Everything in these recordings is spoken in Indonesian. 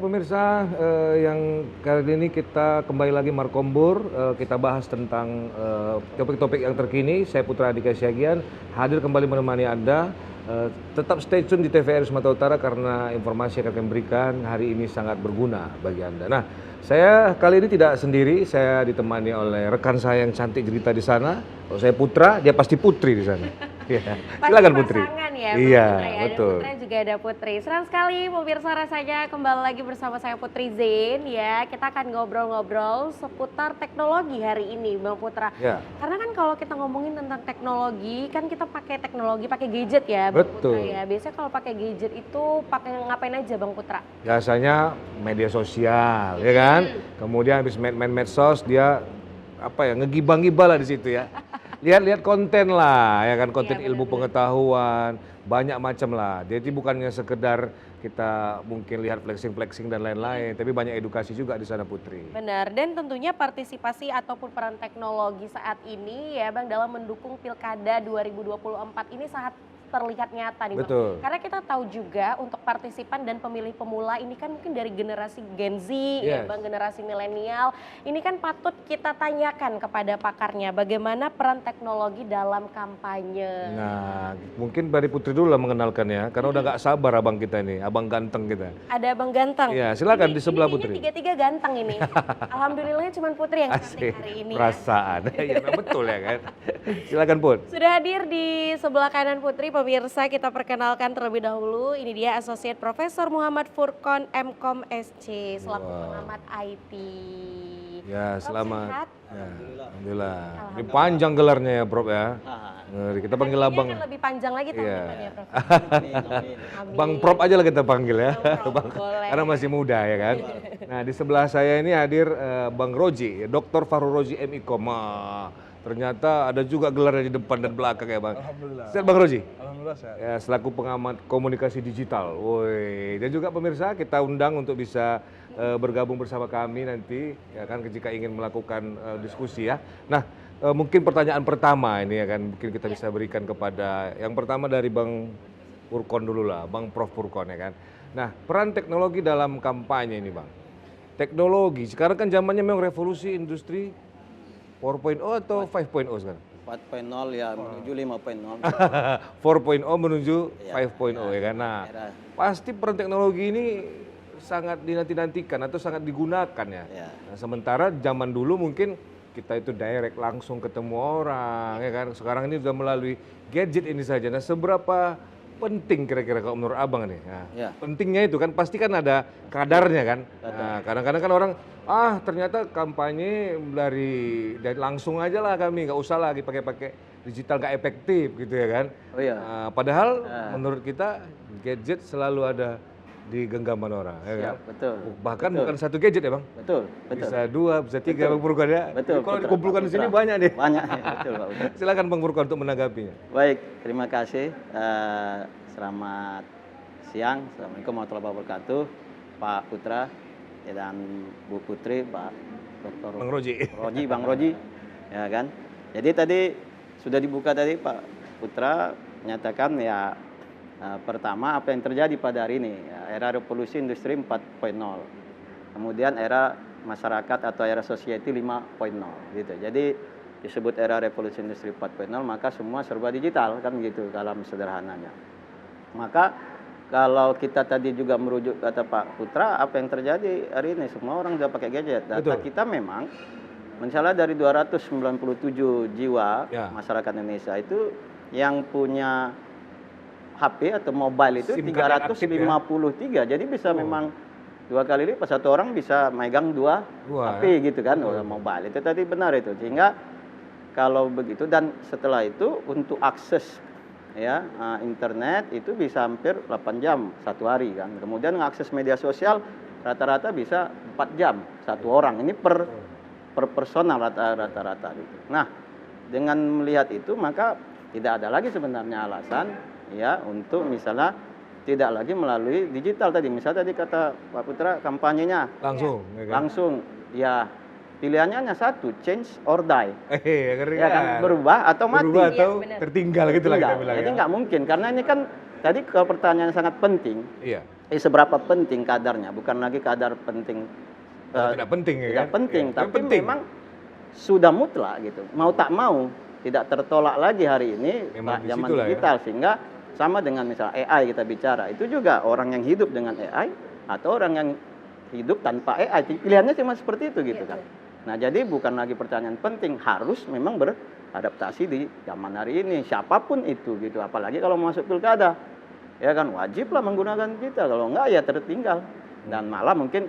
pemirsa, yang kali ini kita kembali lagi Markombur, kita bahas tentang topik-topik yang terkini. Saya Putra Adhika Siagian, hadir kembali menemani Anda. Tetap stay tune di TVRI Sumatera Utara karena informasi yang akan berikan hari ini sangat berguna bagi Anda. Nah, saya kali ini tidak sendiri, saya ditemani oleh rekan saya yang cantik cerita di sana. Kalau saya Putra, dia pasti Putri di sana. Ya. Silakan Putri. Ya, iya, ya, betul. Ada Putra juga ada Putri. Senang sekali pemirsa rasanya kembali lagi bersama saya Putri Zain ya. Kita akan ngobrol-ngobrol seputar teknologi hari ini, Bang Putra. Ya. Karena kan kalau kita ngomongin tentang teknologi, kan kita pakai teknologi, pakai gadget ya, Bang Betul. Putra ya. Biasanya kalau pakai gadget itu pakai ngapain aja, Bang Putra? Biasanya media sosial, ya kan? Kemudian habis main medsos dia apa ya, ngegibah-gibah lah di situ ya. Lihat-lihat konten lah, ya kan, konten ilmu pengetahuan, banyak macam lah. Jadi bukannya sekedar kita mungkin lihat flexing-flexing dan lain-lain, tapi banyak edukasi juga di sana Putri. Benar, dan tentunya partisipasi ataupun peran teknologi saat ini ya Bang dalam mendukung Pilkada 2024 ini sangat terlihat nyata nih Bang. Betul. Karena kita tahu juga untuk partisipan dan pemilih pemula ini kan mungkin dari generasi Gen Z ya Bang, generasi milenial. Ini kan patut kita tanyakan kepada pakarnya bagaimana peran teknologi dalam kampanye. Nah, mungkin dari Putri dulu lah mengenalkan ya, karena udah gak sabar abang kita ini, abang ganteng kita. Ada Abang ganteng. Iya, silakan di sebelah ini Putri. Tiga-tiga ganteng ini. Alhamdulillahnya cuma Putri yang cantik hari ini. Perasaan, ya betul ya kan. Silakan Put. Sudah hadir di sebelah kanan Putri, pemirsa kita perkenalkan terlebih dahulu. Ini dia Associate Profesor Muhammad Furqon MKom SC selaku pengamat IT. Ya, selamat. Sehat? Ya, Alhamdulillah. Ini panjang gelarnya ya, Prof ya. Ngeri. Kita panggil abang. Kan lebih panjang lagi ya, Prof. Bang Prof aja lah kita panggil ya. Bang, boleh. Karena masih muda ya kan. Nah, di sebelah saya ini hadir Bang Roji, Dr. Fahru Roji MIKom. Ternyata ada juga gelarnya di depan dan belakang ya Bang. Alhamdulillah. Sehat Bang Roji? Alhamdulillah sehat. Ya, selaku pengamat komunikasi digital. Woi, dan juga pemirsa kita undang untuk bisa bergabung bersama kami nanti ya kan jika ingin melakukan diskusi ya. Nah, mungkin pertanyaan pertama ini ya kan mungkin kita bisa berikan kepada yang pertama dari Bang Furqon dulu lah, Bang Prof Furqon ya kan. Nah, peran teknologi dalam kampanye ini Bang. Teknologi, sekarang kan zamannya memang revolusi industri 4.0 atau 5.0 sekarang? 4.0 ya menuju 5.0. 4.0 menuju 5.0 ya kan. Nah, pasti peran teknologi ini sangat dinanti-nantikan atau sangat digunakan ya. Nah, sementara zaman dulu mungkin kita itu direct langsung ketemu orang ya kan. Sekarang ini sudah melalui gadget ini saja. Nah, seberapa penting kira-kira kalau menurut abang nih? Nah, pentingnya itu kan pasti kan ada kadarnya kan. Nah, kadang-kadang kan orang ternyata kampanye dari langsung aja lah kami, nggak usah lagi pakai digital, nggak efektif gitu ya kan. Padahal menurut kita gadget selalu ada di genggaman orang ya kan. Betul. Bahkan bukan satu gadget ya Bang. Betul. Bisa dua, bisa tiga Bang Furqon ya. Betul. Kalau dikumpulkan di sini banyak nih. Banyak ya, betul Pak. Silakan Bang Furqon untuk menanggapinya. Baik, terima kasih. Selamat siang. Assalamualaikum warahmatullahi wabarakatuh. Pak Putra dan Bu Putri, Pak Dr. Bang Roji. Bang Roji, ya kan. Jadi tadi sudah dibuka tadi Pak Putra menyatakan ya pertama apa yang terjadi pada hari ini ya, era revolusi industri 4.0, kemudian era masyarakat atau era society 5.0 gitu. Jadi disebut era revolusi industri 4.0 maka semua serba digital kan gitu dalam sederhananya. Maka kalau kita tadi juga merujuk kata Pak Putra, apa yang terjadi hari ini semua orang sudah pakai gadget. Data kita memang misalnya dari 297 jiwa masyarakat Indonesia itu yang punya HP atau mobile itu 353. Jadi bisa memang dua kali lipat, satu orang bisa megang dua HP gitu kan, mobile. Itu tadi benar itu. Sehingga kalau begitu dan setelah itu untuk akses ya internet itu bisa hampir 8 jam satu hari kan. Kemudian mengakses media sosial rata-rata bisa 4 jam satu orang. Ini per personal rata-rata gitu. Nah, dengan melihat itu maka tidak ada lagi sebenarnya alasan ya untuk misalnya tidak lagi melalui digital tadi. Misalnya tadi kata Pak Putra kampanyenya langsung ya pilihannya hanya satu, change or die. Ya kan, berubah atau mati. Berubah atau tertinggal gitu lah kita bilang. Jadi nggak mungkin karena ini kan tadi kalau pertanyaan sangat penting. seberapa penting kadarnya, bukan lagi kadar penting Tidak penting ya tidak kan? penting, Ya, tapi penting. memang sudah mutlak gitu. Mau tak mau tidak tertolak lagi hari ini Memang di zaman situlah ya. digital, sehingga sama dengan misalnya AI kita bicara, itu juga orang yang hidup dengan AI atau orang yang hidup tanpa AI, pilihannya cuma seperti itu gitu kan. Nah, jadi bukan lagi pertanyaan penting, harus memang beradaptasi di zaman hari ini, siapapun itu gitu, apalagi kalau masuk pilkada. Ya kan, wajiblah menggunakan digital, kalau enggak ya tertinggal. Dan malah mungkin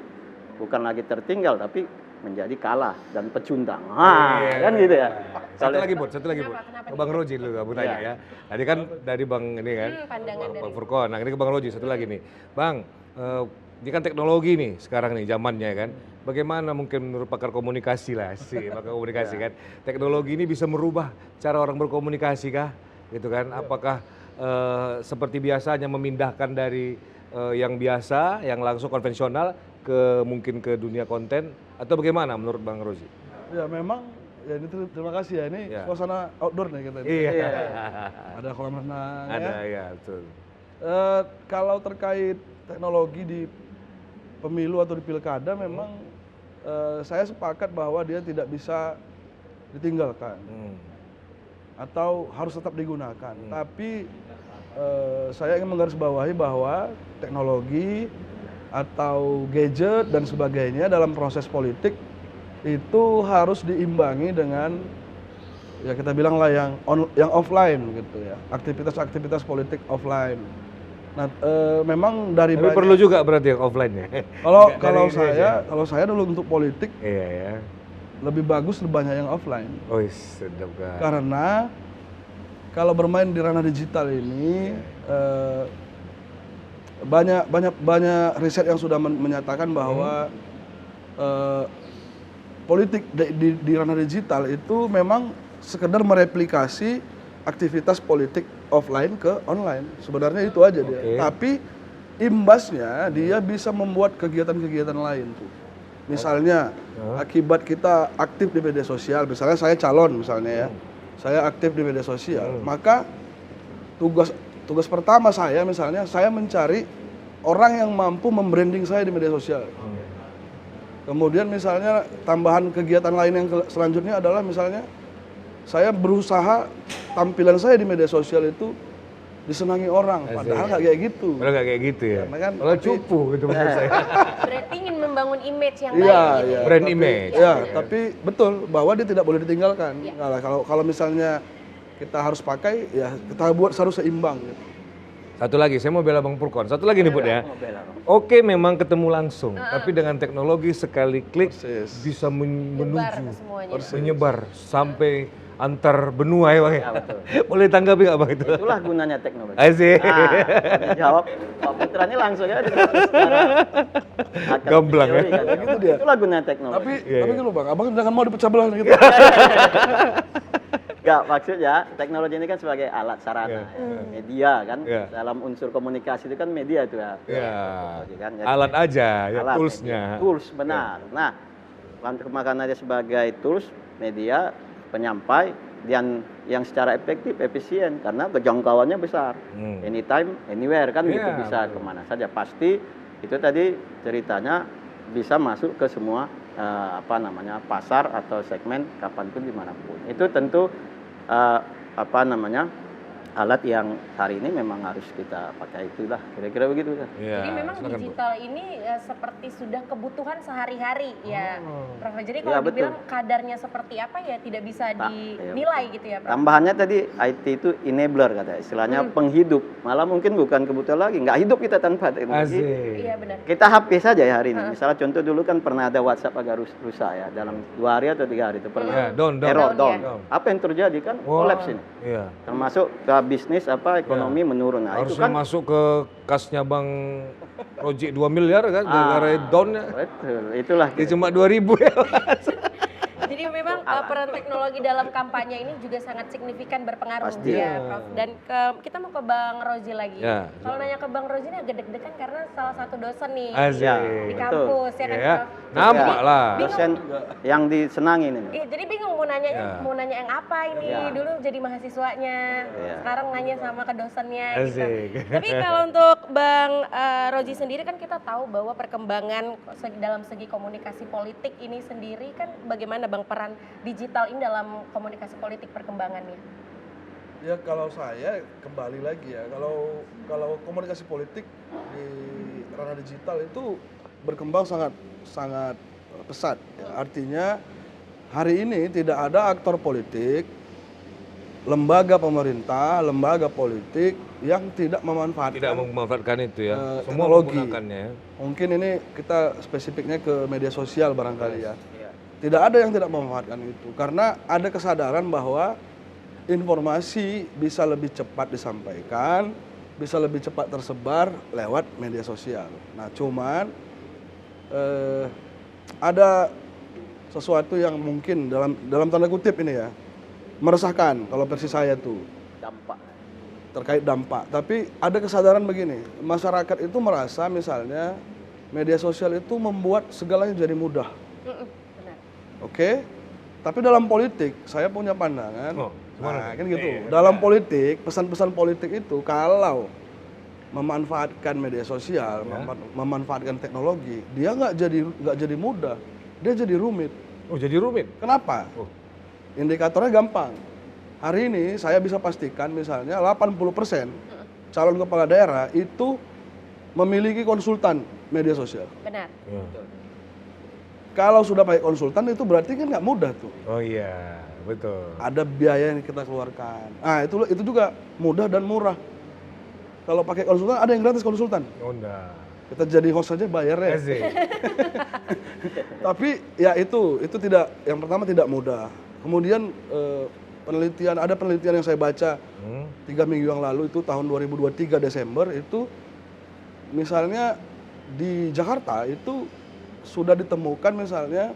bukan lagi tertinggal, tapi menjadi kalah dan pecundang. Kan gitu ya. Satu lagi Bud. Kenapa Bang Roji dulu kamu tanya ya. Tadi kan dari Bang ini kan, pandangan Bang Furkon. Nah, ini ke Bang Roji satu lagi nih. Bang, ini kan teknologi nih sekarang nih zamannya kan. Bagaimana mungkin menurut pakar komunikasi lah sih, pakar komunikasi kan. Teknologi ini bisa merubah cara orang berkomunikasi kah? Gitu kan. Apakah seperti biasanya memindahkan dari yang biasa, yang langsung konvensional ke mungkin ke dunia konten atau bagaimana menurut Bang Rozi? Ya memang ya ini terima kasih ya, ini suasana outdoor nih kita. Iya. Ada kolam renang Ada ya. ya, betul. Kalau terkait teknologi di pemilu atau di pilkada memang saya sepakat bahwa dia tidak bisa ditinggalkan atau harus tetap digunakan. Tapi saya ingin menggarisbawahi bahwa teknologi atau gadget dan sebagainya dalam proses politik itu harus diimbangi dengan ya kita bilang lah yang offline gitu ya, aktivitas-aktivitas politik offline. Nah, memang dari Tapi perlu juga berarti yang offline ya. Kalau saya dulu untuk politik Iya ya. lebih bagus lebih banyak yang offline. Oh, sedap kan. Karena kalau bermain di ranah digital ini banyak riset yang sudah menyatakan bahwa politik di ranah digital itu memang sekedar mereplikasi aktivitas politik offline ke online. Sebenarnya itu aja dia. Tapi imbasnya dia bisa membuat kegiatan-kegiatan lain tuh. Misalnya akibat kita aktif di media sosial, misalnya saya calon misalnya ya. Saya aktif di media sosial, maka tugas pertama saya misalnya saya mencari orang yang mampu membranding saya di media sosial. Kemudian misalnya tambahan kegiatan lain yang selanjutnya adalah misalnya saya berusaha tampilan saya di media sosial itu disenangi orang, padahal nggak kayak gitu. Padahal nggak kayak gitu ya. Kan, kalau cupu gitu menurut saya. Berarti ingin membangun image yang Iya, baik gitu. iya. Brand image. Ya, tapi betul bahwa dia tidak boleh ditinggalkan. Nah, kalau misalnya kita harus pakai, ya kita buat harus seimbang. Gitu. Satu lagi, saya mau bela Bang Purkon. Satu lagi nih Bud ya. Oke, memang ketemu langsung, tapi dengan teknologi sekali klik bisa menuju, menyebar sampai antar benua ya Bang. Ya, boleh tanggapi nggak Bang itu? Itulah gunanya teknologi. Asik. Jawab Pak Putra ini langsung ya secara Gamblang ya. kan. Gitu dia. Itulah gunanya teknologi. Tapi gitu Bang, abang jangan mau dipecah belah gitu. Enggak, maksudnya teknologi ini kan sebagai alat sarana, media kan. Dalam unsur komunikasi itu kan media itu ya. Kan? Alat aja, ya alat, toolsnya. Tools, benar. Nah, makanya dia sebagai tools, media, penyampai, dan yang secara efektif, efisien, karena jangkauannya besar. Anytime, anywhere kan gitu, bisa kemana saja. Pasti itu tadi ceritanya bisa masuk ke semua pasar atau segmen kapanpun dimanapun. Itu tentu alat yang hari ini memang harus kita pakai, itulah kira-kira begitu. Jadi memang digital ini seperti sudah kebutuhan sehari-hari ya, Prof. Jadi kalau dibilang kadarnya seperti apa ya tidak bisa dinilai gitu ya, Prof. Tambahannya tadi IT itu enabler katanya, istilahnya penghidup. Malah mungkin bukan kebutuhan lagi, nggak hidup kita tanpa teknologi. Iya benar. Kita HP saja ya hari ini. Misalnya contoh dulu kan pernah ada WhatsApp agak rusak ya, dalam 2 hari atau 3 hari itu pernah error, down. Apa yang terjadi kan? Collapse ini. Termasuk bisnis ekonomi menurun. Nah, harusnya itu kan masuk ke kasnya Bang Roji 2 miliar kan gara-gara down-nya. Betul, itulah. Ya cuma 2.000 ya. Jadi Jadi memang peran teknologi dalam kampanye ini juga sangat signifikan berpengaruh Pasti. ya, Prof. Dan kita mau ke Bang Rozi lagi. Ya. Kalau nanya ke Bang Rozi ini agak deg-degan karena salah satu dosen nih Asik. di kampus ya kan, Ya, Prof. nampak Jadi lah. bingung. Dosen yang disenangin ini. Iya, jadi bingung mau nanya yang apa ini. Ya. Dulu jadi mahasiswanya, Ya. sekarang nanya sama ke dosennya gitu. Asik. Tapi kalau untuk Bang Rozi sendiri kan kita tahu bahwa perkembangan dalam segi komunikasi politik ini sendiri kan bagaimana Bang peran digital ini dalam komunikasi politik perkembangannya? Ya kalau saya kembali lagi ya, kalau komunikasi politik di ranah digital itu berkembang sangat pesat. Ya. Artinya hari ini tidak ada aktor politik, lembaga pemerintah, lembaga politik yang tidak memanfaatkan itu ya. Semua teknologi. menggunakannya ya. Mungkin ini kita spesifiknya ke media sosial barangkali ya. Iya. Tidak ada yang tidak memanfaatkan itu karena ada kesadaran bahwa informasi bisa lebih cepat disampaikan, bisa lebih cepat tersebar lewat media sosial. Nah, cuman ada sesuatu yang mungkin dalam tanda kutip ini ya meresahkan kalau versi saya tuh Dampak. terkait dampak. Tapi ada kesadaran begini, masyarakat itu merasa misalnya media sosial itu membuat segalanya jadi mudah. Benar. Oke? Tapi dalam politik saya punya pandangan. Oh, gimana Nah, tuh? kan gitu. Dalam politik, pesan-pesan politik itu kalau memanfaatkan media sosial, memanfaatkan teknologi, dia nggak jadi mudah, dia jadi rumit. Oh, jadi rumit. Kenapa? Oh. Indikatornya gampang. Hari ini saya bisa pastikan misalnya 80% calon kepala daerah itu memiliki konsultan media sosial. Benar. Ya. Kalau sudah pakai konsultan itu berarti kan nggak mudah tuh. Oh iya, betul. Ada biaya yang kita keluarkan. Nah, itu juga mudah dan murah. Kalau pakai konsultan ada yang gratis konsultan. Oh, enggak. Kita jadi host saja bayar ya. Asik. Tapi ya itu tidak, yang pertama tidak mudah. Kemudian ada penelitian yang saya baca 3 minggu yang lalu itu tahun 2023 Desember itu misalnya di Jakarta itu sudah ditemukan misalnya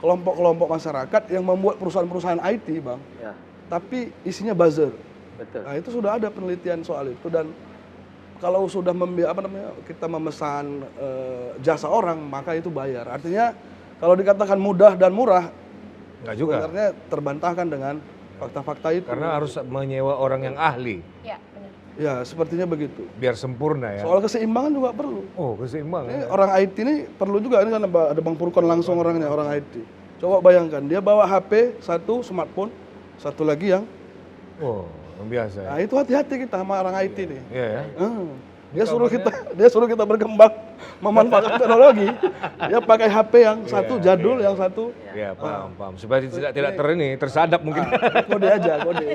kelompok-kelompok masyarakat yang membuat perusahaan-perusahaan IT, Bang. Ya, Tapi isinya buzzer. betul. Nah, itu sudah ada penelitian soal itu dan kalau sudah kita memesan jasa orang maka itu bayar. Artinya kalau dikatakan mudah dan murah Enggak juga. sebenarnya terbantahkan dengan fakta-fakta itu. Karena harus menyewa orang yang ahli Ya, benar. Ya, sepertinya begitu. biar sempurna ya. Soal keseimbangan juga perlu. Oh, keseimbangan. Ini orang IT ini perlu juga, ini kan ada Bang Purkon langsung orangnya, orang IT. Coba bayangkan, dia bawa HP, satu smartphone, satu lagi yang, Oh, yang biasa. nah itu hati-hati kita sama orang IT nih. Iya ya. Dia suruh kita berkembang memanfaatkan teknologi. Dia pakai HP yang satu jadul, yang satu Iya, paham. Supaya tidak tersadap mungkin. kode aja, kode.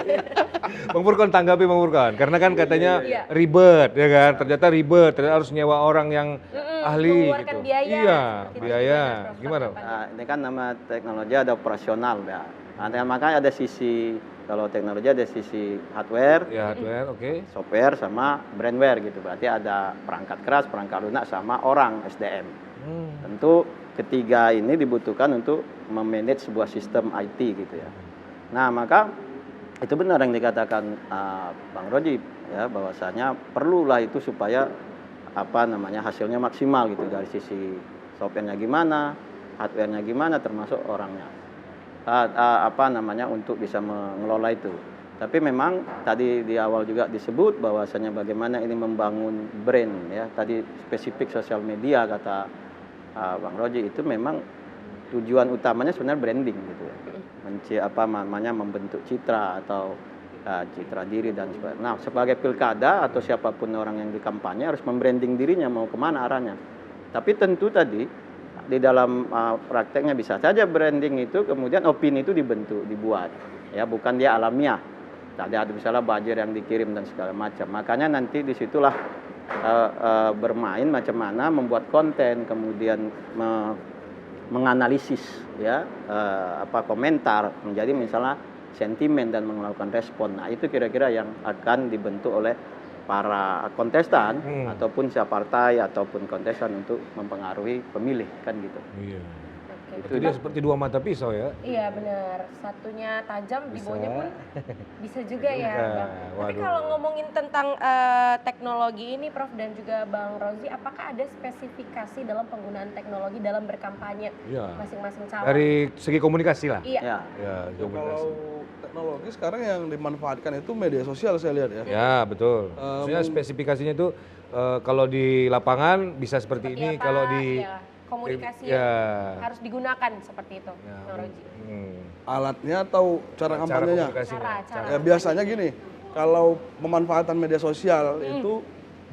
Bang Furkon tanggapi Bang Furkon. Karena kan katanya Iya. ribet ya kan. Ternyata harus nyewa orang yang ahli mengeluarkan gitu. biaya. Iya, Seperti itu biaya. juga, Prof. Gimana? Nah, ini kan nama teknologi ada operasional ya. Nah, makanya ada sisi, kalau teknologi ada sisi hardware, Ya, hardware, oke. software sama brandware gitu. Berarti ada perangkat keras, perangkat lunak sama orang SDM. Tentu ketiga ini dibutuhkan untuk memanage sebuah sistem IT gitu ya. Nah, maka itu benar yang dikatakan Bang Roji ya, bahwasanya perlulah itu supaya hasilnya maksimal gitu dari sisi softwarenya gimana, hardwarenya gimana, termasuk orangnya. Untuk bisa mengelola itu. Tapi memang tadi di awal juga disebut bahwasanya bagaimana ini membangun brand ya. Tadi spesifik sosial media kata Bang Roji itu memang tujuan utamanya sebenarnya branding gitu ya. Membentuk citra atau citra diri dan sebagainya. Nah, sebagai pilkada atau siapapun orang yang di kampanye harus membranding dirinya mau kemana arahnya. Tapi tentu tadi di dalam prakteknya bisa saja branding itu kemudian opini itu dibuat ya, bukan dia alamiah. Tadi ada misalnya buzzer yang dikirim dan segala macam. Makanya nanti disitulah bermain macam mana membuat konten, kemudian menganalisis ya komentar menjadi misalnya sentimen dan melakukan respon. Nah, itu kira-kira yang akan dibentuk oleh para kontestan ataupun siapa partai ataupun kontestan untuk mempengaruhi pemilih kan gitu. Iya. Itu dia seperti dua mata pisau ya. Iya benar, satunya tajam, di bawahnya pun bisa juga ya Bang. Tapi Waduh. kalau ngomongin tentang teknologi ini Prof dan juga Bang Rozi, apakah ada spesifikasi dalam penggunaan teknologi dalam berkampanye Iya. masing-masing calon? Dari segi komunikasi lah. Iya. Ya, Ya, komunikasi. Kalau teknologi sekarang yang dimanfaatkan itu media sosial saya lihat ya. Ya, betul. Maksudnya spesifikasinya itu kalau di lapangan bisa seperti ini, apa, kalau di ya, komunikasi ya. yang harus digunakan seperti itu, Ya, Bang Rozi. Alatnya atau cara kampanyenya? komunikasinya. Cara. Ya biasanya gini, kalau pemanfaatan media sosial itu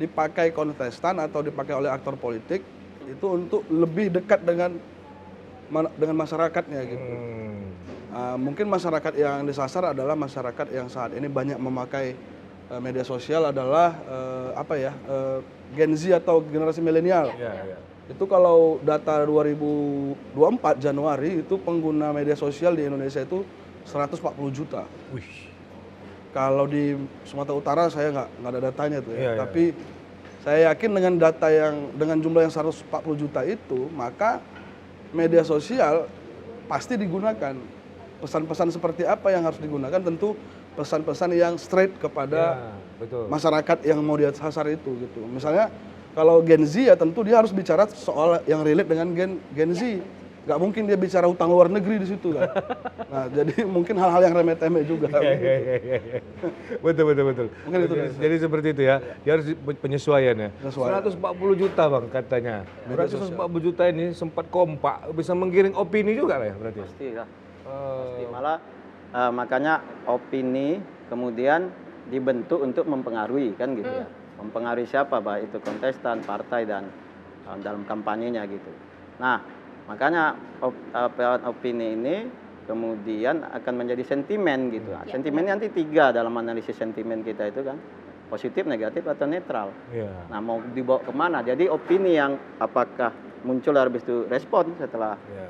dipakai kontestan atau dipakai oleh aktor politik itu untuk lebih dekat dengan masyarakatnya gitu. Mungkin masyarakat yang disasar adalah masyarakat yang saat ini banyak memakai media sosial adalah Gen Z atau generasi milenial. Ya, ya. Itu kalau data 2024 Januari itu pengguna media sosial di Indonesia itu 140 juta. Wih. Kalau di Sumatera Utara saya nggak ada datanya tuh ya. Iya, iya. Tapi saya yakin dengan jumlah yang 140 juta itu, maka media sosial pasti digunakan. Pesan-pesan seperti apa yang harus digunakan? Tentu pesan-pesan yang straight kepada Ya, betul. masyarakat yang mau dia sasar itu gitu. Misalnya kalau Gen Z ya tentu dia harus bicara soal yang relate dengan Gen Z. Nggak mungkin dia bicara utang luar negeri di situ kan. Nah, jadi mungkin hal-hal yang remeh-temeh juga. Ya. Betul. Mungkin itu. Jadi seperti itu ya. Dia harus penyesuaian ya. Penyesuaian. 140 juta Bang katanya. Berarti 140 juta ini sempat kompak, bisa menggiring opini juga lah ya berarti. pasti lah. Pasti. Malah makanya opini kemudian dibentuk untuk mempengaruhi kan gitu ya. Mempengaruhi siapa, baik itu kontestan, partai dan dalam kampanyenya gitu. Nah, makanya opini ini kemudian akan menjadi sentimen gitu. Nah, sentimennya nanti 3 dalam analisis sentimen kita itu kan. Positif, negatif, atau netral. Iya. Nah, mau dibawa kemana? Jadi opini yang apakah muncul habis itu respon setelah Ya.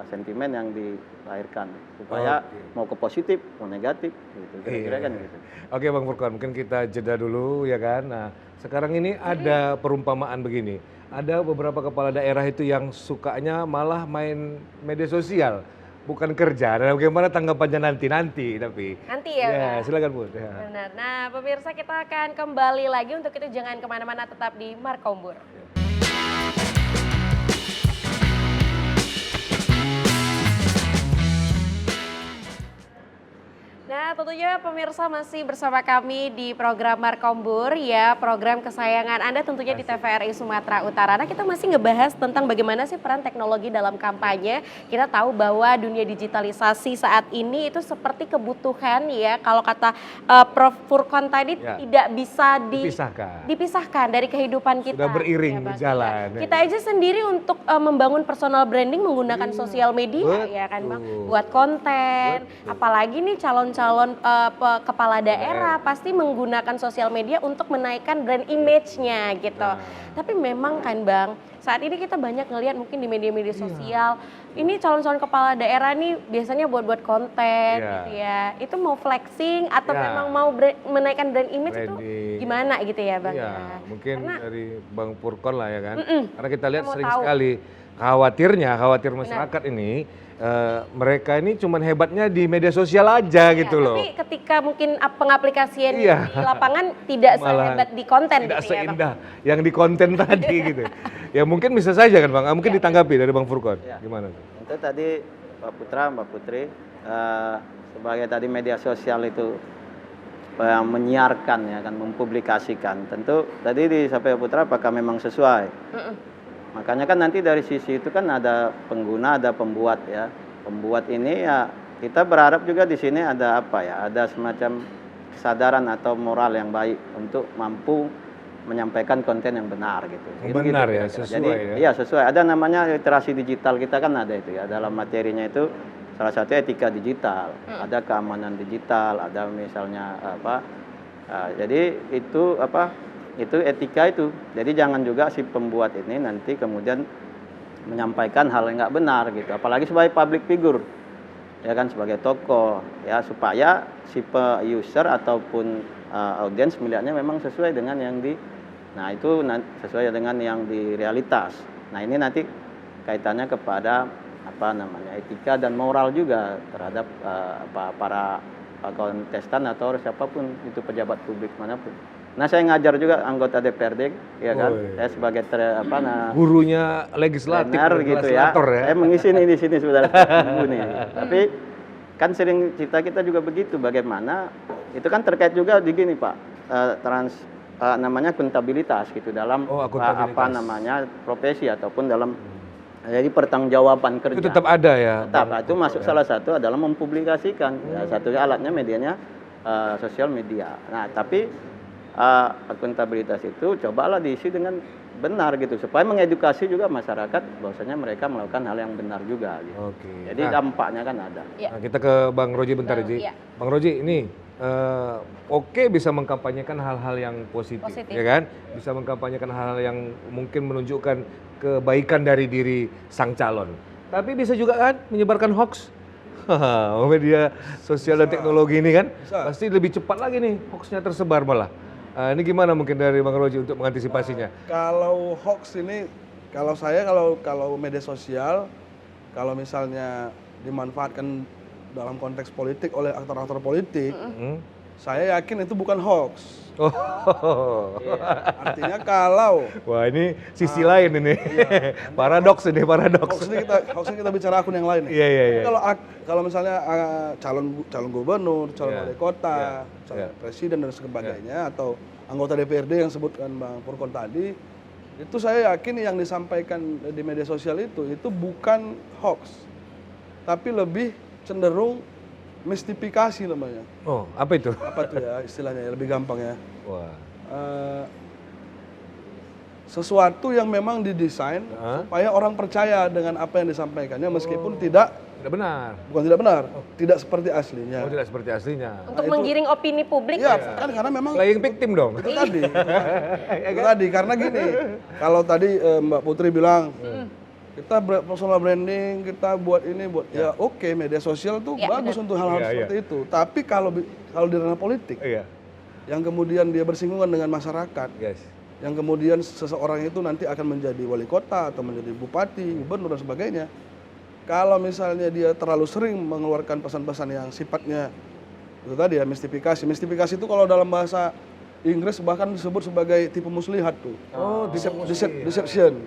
sentimen yang dilahirkan supaya mau ke positif, mau negatif gitu. Kira-kira kan gitu. Oke Bang Furqan, mungkin kita jeda dulu ya kan. Nah, sekarang ini ada perumpamaan begini. Ada beberapa kepala daerah itu yang sukanya malah main media sosial, bukan kerja. Nah, bagaimana tanggapannya nanti tapi? Nanti ya, Bang. Silakan Bu. Ya. Benar. Nah, pemirsa kita akan kembali lagi, untuk itu jangan kemana-mana, tetap di Markombur. Nah, tentunya pemirsa masih bersama kami di program Markombur ya, program kesayangan Anda tentunya di TVRI Sumatera Utara. Nah, kita masih ngebahas tentang bagaimana sih peran teknologi dalam kampanye. Kita tahu bahwa dunia digitalisasi saat ini itu seperti kebutuhan ya. Kalau kata Prof. Furqan tadi tidak bisa dipisahkan dari kehidupan kita. Sudah beriring ya, Bang. berjalan. Ya. Kita aja sendiri untuk membangun personal branding menggunakan sosial media ya kan Bang. Buat konten, apalagi nih calon kepala daerah pasti menggunakan sosial media untuk menaikkan brand image-nya gitu. Tapi memang kan Bang, saat ini kita banyak ngelihat mungkin di media-media sosial, ini calon-calon kepala daerah nih biasanya buat konten gitu ya. Itu mau flexing atau memang mau menaikkan brand image itu gimana gitu ya Bang? Iya, mungkin dari Bang Furqan lah ya kan. Karena kita lihat kita sering tahu. sekali khawatir masyarakat ini mereka ini cuman hebatnya di media sosial aja gitu loh. Tapi ketika mungkin pengaplikasian di Iya. lapangan tidak Malah sehebat di konten tidak gitu ya Bang. seindah yang di konten tadi gitu. Ya mungkin bisa saja kan Bang, mungkin ditanggapi dari Bang Furqan. Gimana? Itu tadi Pak Putra, Mbak Putri, sebagai tadi media sosial itu yang menyiarkan ya kan, mempublikasikan. Tentu tadi disampaikan Putra apakah memang sesuai. Makanya kan nanti dari sisi itu kan ada pengguna, ada pembuat ya. Pembuat ini ya kita berharap juga di sini ada apa ya, ada semacam kesadaran atau moral yang baik untuk mampu menyampaikan konten yang benar gitu. Benar ya, kira-kira. sesuai Jadi, ya. iya sesuai. Ada namanya literasi digital kita kan ada itu ya. Dalam materinya itu salah satu etika digital, ada keamanan digital, ada misalnya apa. Jadi itu apa? Itu etika itu. Jadi jangan juga si pembuat ini nanti kemudian menyampaikan hal yang nggak benar gitu. Apalagi sebagai public figure, ya kan, sebagai tokoh ya, supaya si user ataupun audiens melihatnya memang sesuai dengan yang sesuai dengan yang di realitas. Nah ini nanti kaitannya kepada etika dan moral juga terhadap para kontestan atau siapapun itu pejabat publik manapun. Nah, saya ngajar juga anggota DPRD, ya kan? Saya sebagai gurunya legislatif, gitu ya. Saya mengisi nih di sini saudara nih. Tapi kan sering kita juga begitu. Bagaimana? Itu kan terkait juga di gini Pak, namanya akuntabilitas gitu dalam profesi ataupun dalam jadi pertanggungjawaban kerja. Itu tetap ada ya. Tetap. Itu masuk salah satu adalah mempublikasikan. Satu alatnya medianya sosial media. Nah, tapi akuntabilitas itu cobalah diisi dengan benar gitu supaya mengedukasi juga masyarakat bahwasanya mereka melakukan hal yang benar juga gitu. Jadi dampaknya kan ada. Nah, kita ke Bang Roji bentar Ji. Bang Roji ini bisa mengkampanyekan hal-hal yang positif, ya kan? Bisa mengkampanyekan hal-hal yang mungkin menunjukkan kebaikan dari diri sang calon. Tapi bisa juga kan menyebarkan hoax. Media sosial dan teknologi ini kan pasti lebih cepat lagi nih hoaxnya tersebar malah. Ini gimana mungkin dari Bang Roji untuk mengantisipasinya? Kalau hoax ini, kalau media sosial, kalau misalnya dimanfaatkan dalam konteks politik oleh aktor-aktor politik, saya yakin itu bukan hoax. Artinya kalau ini sisi lain ini, paradoks ini. Hoax ini kita bicara akun yang lain. Kalau misalnya calon gubernur, calon wali kota, calon presiden dan sebagainya, atau anggota DPRD yang sebutkan Bang Purkon tadi, itu saya yakin yang disampaikan di media sosial itu bukan hoax, tapi lebih cenderung mistifikasi namanya. Oh, apa itu? Apa tuh ya istilahnya, lebih gampang ya. Sesuatu yang memang didesain supaya orang percaya dengan apa yang disampaikannya meskipun tidak benar. Bukan tidak benar, tidak seperti aslinya. Tidak seperti aslinya. Untuk menggiring opini publik. Iya, kan karena memang playing victim dong. Itu tadi. Itu tadi karena gini, kalau tadi Mbak Putri bilang kita personal branding, kita buat ini, ya oke, media sosial tuh bagus untuk hal-hal seperti itu. Tapi kalau di ranah politik, yang kemudian dia bersinggungan dengan masyarakat, yang kemudian seseorang itu nanti akan menjadi wali kota atau menjadi bupati, gubernur dan sebagainya. Kalau misalnya dia terlalu sering mengeluarkan pesan-pesan yang sifatnya itu tadi ya mistifikasi. Mistifikasi itu kalau dalam bahasa Inggris bahkan disebut sebagai tipu muslihat tuh. Deception.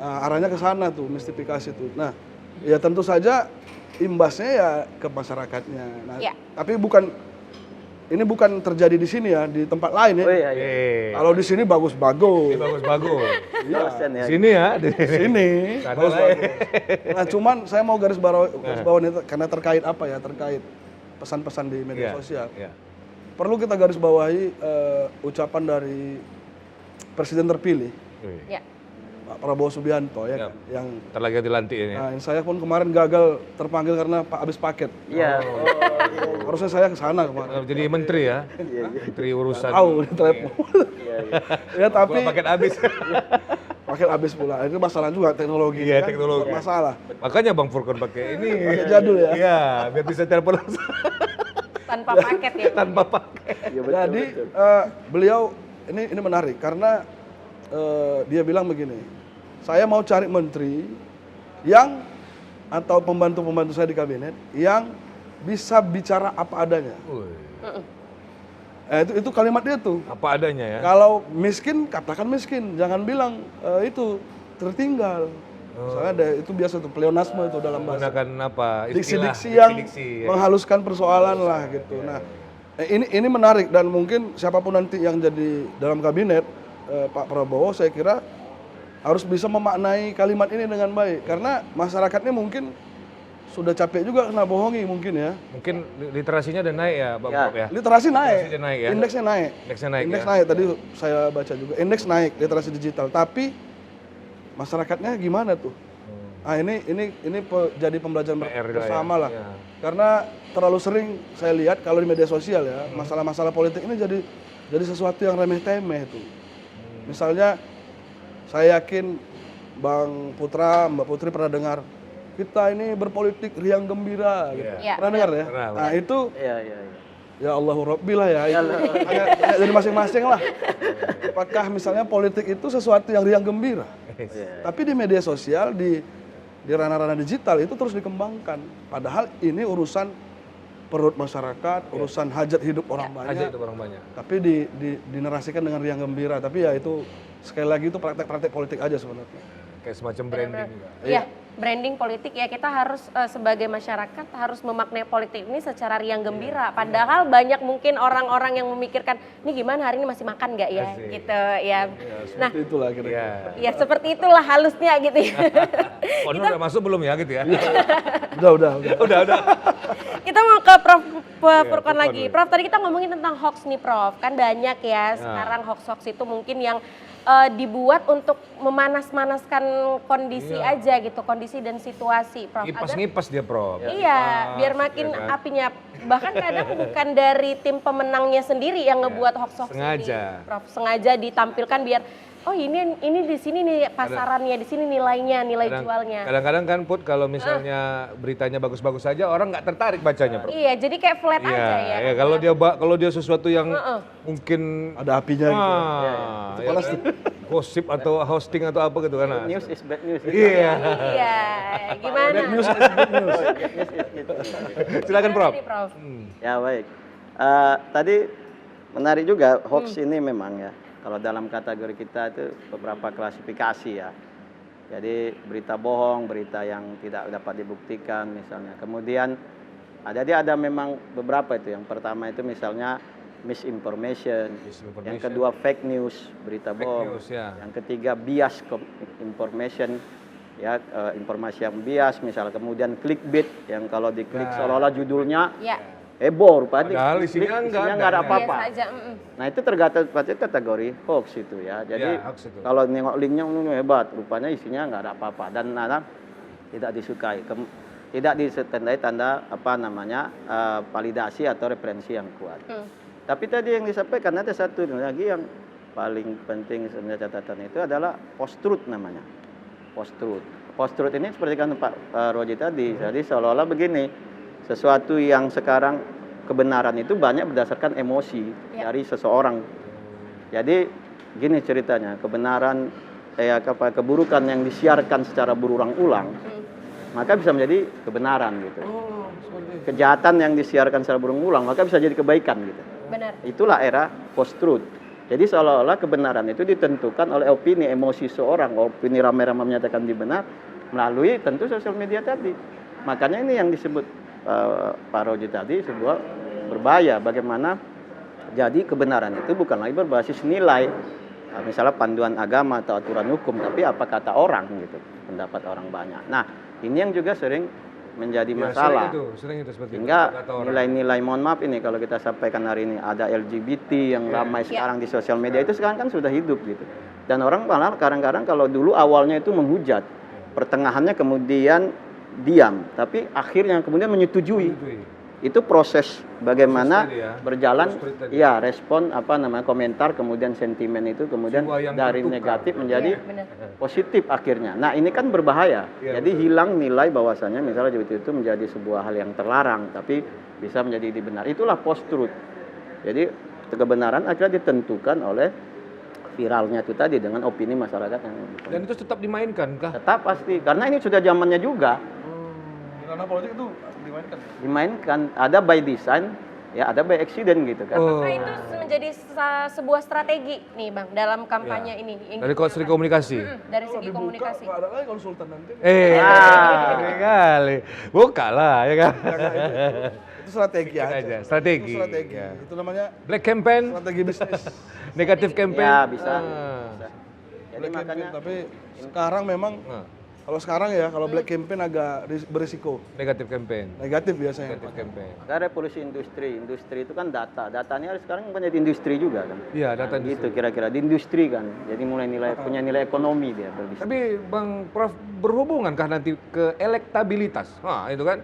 Arahnya ke sana tuh, mistifikasi tuh. Nah, ya tentu saja imbasnya ya ke masyarakatnya. Nah, tapi ini bukan terjadi di sini ya, di tempat lain ya. Kalau di sini bagus-bagus. Iya. Sini ya, di sini. Bagus-bagus. Nah, cuman saya mau garis bawah ini karena terkait apa ya? Terkait pesan-pesan di media sosial. Perlu kita garis bawahi ucapan dari presiden terpilih. Pak Prabowo Subianto ya kan, yang terlagi dilantik ini. Nah, saya pun kemarin gagal terpanggil karena Pak habis paket. Harusnya saya ke sana kemarin. Jadi menteri ya. Menteri urusan. Telepon. Ya tapi paket habis. Paket habis pula. Itu masalah juga teknologi. Iya, teknologi. Masalah. Makanya Bang Furkon pakai ini. Pakai jadul ya. Iya, biar bisa telepon langsung. Tanpa paket ya. Tanpa paket. Jadi beliau ini menarik karena dia bilang begini. Saya mau cari menteri yang atau pembantu-pembantu saya di kabinet yang bisa bicara apa adanya. Itu kalimat dia tuh. Apa adanya ya. Kalau miskin katakan miskin, jangan bilang itu tertinggal. Soalnya itu biasa tuh pleonasme itu dalam bahasa. Menggunakan apa? Diksi-diksi yang menghaluskan persoalan lah gitu. Nah, ini menarik dan mungkin siapapun nanti yang jadi dalam kabinet Pak Prabowo saya kira harus bisa memaknai kalimat ini dengan baik karena masyarakatnya mungkin sudah capek juga kena bohongi mungkin ya. Mungkin literasinya udah naik ya, Bang Bob ya. Literasi naik. Ya? Indeksnya naik. Indeks naik. Tadi saya baca juga. Indeks naik literasi digital. Tapi masyarakatnya gimana tuh? Nah, ini jadi pembelajaran bersama lah. Karena terlalu sering saya lihat kalau di media sosial ya, masalah-masalah politik ini jadi sesuatu yang remeh-temeh tuh. Misalnya saya yakin Bang Putra, Mbak Putri pernah dengar kita ini berpolitik riang gembira. Gitu. Pernah dengar ya? Nah itu, ya Allahu Rabbi lah ya. Hanya dari masing-masing lah. Apakah misalnya politik itu sesuatu yang riang gembira? Tapi di media sosial, di di ranah-ranah digital itu terus dikembangkan. Padahal ini urusan perut masyarakat, urusan hajat hidup orang banyak. Hajat hidup orang banyak. Tapi dinarasikan dengan riang gembira. Tapi ya itu sekali lagi itu praktek-praktek politik aja sebenarnya. Kayak semacam branding juga. Iya, branding politik ya kita harus sebagai masyarakat harus memaknai politik ini secara riang gembira. Padahal banyak mungkin orang-orang yang memikirkan, ini gimana hari ini masih makan nggak ya, Asik. gitu ya. Nah, Seperti itulah kira-kira. Iya. ya seperti itulah halusnya gitu ya. Oh, ini udah masuk belum ya gitu ya? Udah. Udah. Kita mau ke Prof. Furqan Furqan lagi. dulu. Prof, tadi kita ngomongin tentang hoax nih Prof. Kan banyak ya sekarang hoax-hoax itu mungkin yang dibuat untuk memanas-manaskan kondisi aja gitu, kondisi dan situasi Prof. Ngipas-ngipas dia, Prof. Iya, biar makin ya kan? apinya. Bahkan kadang bukan dari tim pemenangnya sendiri yang ngebuat hoax-hoax Sengaja. ini, Prof. Sengaja ditampilkan biar oh ini di sini nih pasarannya, di sini nilainya, nilai jualnya. Kadang-kadang kan Put kalau misalnya beritanya bagus-bagus saja orang nggak tertarik bacanya, Prof. Iya, jadi kayak flat Iya, aja ya. iya, kalau dia sesuatu yang mungkin Ada apinya gitu. ya kan? Gosip atau hosting atau apa gitu kan. News is bad news. Iya. Iya, gimana? Bad news is good news. Silakan, Prof. Gimana nih, Prof? Ya baik. Tadi menarik juga hoax ini memang ya. Kalau dalam kategori kita itu beberapa klasifikasi ya. Jadi berita bohong, berita yang tidak dapat dibuktikan misalnya. Kemudian ada memang beberapa itu. Yang pertama itu misalnya misinformation. Yang kedua fake news, berita bohong. news, ya. Yang ketiga bias information, ya informasi yang bias. Misalnya kemudian clickbait, yang kalau diklik seolah-olah judulnya Ya, heboh, rupanya Padahal isinya nggak ada. apa-apa. biasa aja. Nah itu tergantung kategori hoax itu ya. Jadi Ya, hoax itu. kalau nengok linknya hebat, rupanya isinya nggak ada apa-apa dan tidak disukai, tidak ditandai tanda apa namanya validasi atau referensi yang kuat. Tapi tadi yang disampaikan ada satu lagi yang paling penting sebenarnya catatan itu adalah post truth namanya. Post truth. Post truth ini seperti kan Pak Roji tadi, jadi seolah-olah begini, sesuatu yang sekarang kebenaran itu banyak berdasarkan emosi dari seseorang. Jadi gini ceritanya, kebenaran keburukan yang disiarkan secara berulang-ulang maka bisa menjadi kebenaran gitu. Kejahatan yang disiarkan secara berulang-ulang maka bisa jadi kebaikan gitu. Benar. Itulah era post truth. Jadi seolah-olah kebenaran itu ditentukan oleh opini, emosi seorang, opini rame-rame menyatakan benar melalui tentu sosial media tadi. Makanya ini yang disebut Pak Roji tadi sebuah berbahaya. Bagaimana jadi kebenaran itu bukan lagi berbasis nilai, misalnya panduan agama atau aturan hukum, tapi apa kata orang gitu, pendapat orang banyak. Nah ini yang juga sering menjadi masalah. Sering itu seperti Sehingga itu. Kata orang. nilai-nilai, mohon maaf ini kalau kita sampaikan hari ini ada LGBT yang ramai sekarang di sosial media itu sekarang kan sudah hidup gitu. Dan orang malah kadang-kadang kalau dulu awalnya itu menghujat, pertengahannya kemudian diam, tapi akhirnya kemudian menyetujui. Itu proses bagaimana berjalan ya respon komentar kemudian sentimen itu kemudian dari negatif menjadi positif akhirnya. Nah, ini kan berbahaya. Jadi hilang nilai bahwasanya misalnya LGBT itu menjadi sebuah hal yang terlarang tapi bisa menjadi benar. Itulah post truth. Jadi kebenaran akhirnya ditentukan oleh viralnya itu tadi dengan opini masyarakat yang Dan itu tetap dimainkan kah? tetap pasti karena ini sudah zamannya juga. Karena politik itu Dimainkan ada by design ya ada by accident gitu kan. Apakah itu menjadi sebuah strategi nih Bang dalam kampanye ini? Dari segi komunikasi. Dari segi komunikasi. nggak ada lagi konsultan nanti. Ini kali. Buka lah ya kan. Itu strategi Sedikit aja. aja, strategi. Itu strategi. Ya. Itu namanya Black campaign, strategi bisnis. negatif campaign. Ya bisa. Ah. Jadi Black makanya campaign, tapi sekarang memang kalau sekarang ya kalau black campaign agak berisiko. Negatif campaign. Negatif biasanya. Negatif campaign. ada revolusi industri. Industri itu kan datanya sekarang menjadi industri juga kan. Iya, data Gitu industri. kira-kira di industri kan. Jadi mulai punya nilai ekonomi dia berbisnis. Tapi Bang Prof berhubungankah nanti ke elektabilitas? Nah, itu kan.